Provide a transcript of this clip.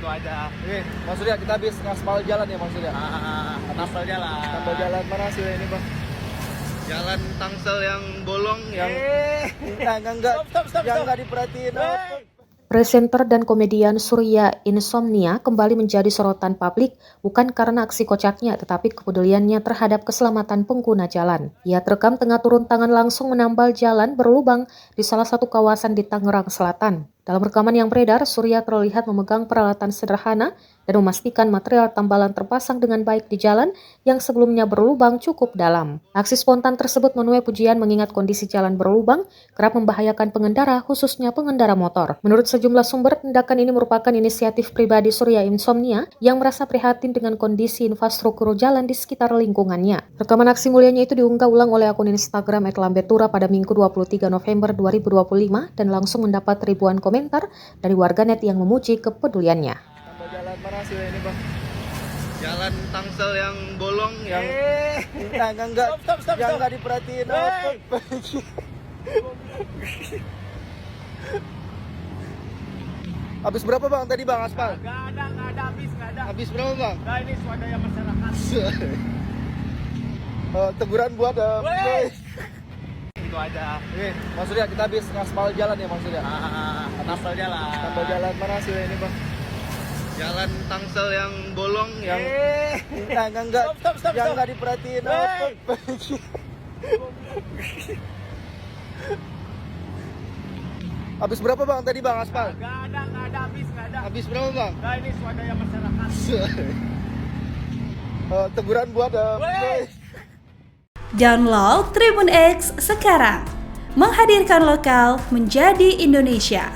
aja. Oke, Mas Surya, kita habis ngaspal jalan ya Mas Surya? Ngaspal jalan. Ngaspal jalan mana sih ini Bang? Jalan Tangsel yang bolong yang Enggak diperhatiin. Presenter dan komedian Surya Insomnia kembali menjadi sorotan publik bukan karena aksi kocaknya tetapi kepeduliannya terhadap keselamatan pengguna jalan. Ia terekam tengah turun tangan langsung menambal jalan berlubang di salah satu kawasan di Tangerang Selatan. Dalam rekaman yang beredar, Surya terlihat memegang peralatan sederhana dan memastikan material tambalan terpasang dengan baik di jalan yang sebelumnya berlubang cukup dalam. Aksi spontan tersebut menuai pujian mengingat kondisi jalan berlubang kerap membahayakan pengendara, khususnya pengendara motor. Menurut sejumlah sumber, tindakan ini merupakan inisiatif pribadi Surya Insomnia yang merasa prihatin dengan kondisi infrastruktur jalan di sekitar lingkungannya. Rekaman aksi mulianya itu diunggah ulang oleh akun Instagram @lambetura pada Minggu 23 November 2025 dan langsung mendapat ribuan komentar dari warganet yang memuji kepeduliannya. Tambal jalan mana sih ini Bang? jalan Tangsel yang bolong yang Enggak diperhatiin. Habis berapa Bang tadi Bang aspal? nggak ada habis. Habis berapa Bang? Nah, ini swadaya masyarakat. Teguran buat Itu aja. Oke, Mas Surya, kita habis ngaspal jalan ya Mas Surya? Ngaspal jalan. Ngaspal jalan mana sih ini Bang? Jalan Tangsel yang bolong yang Enggak diperhatiin. Habis berapa Bang tadi Bang aspal? nggak ada habis. Habis berapa Bang? Nah, ini swadaya masyarakat. Teguran buat Download Tribun X sekarang, menghadirkan lokal menjadi Indonesia.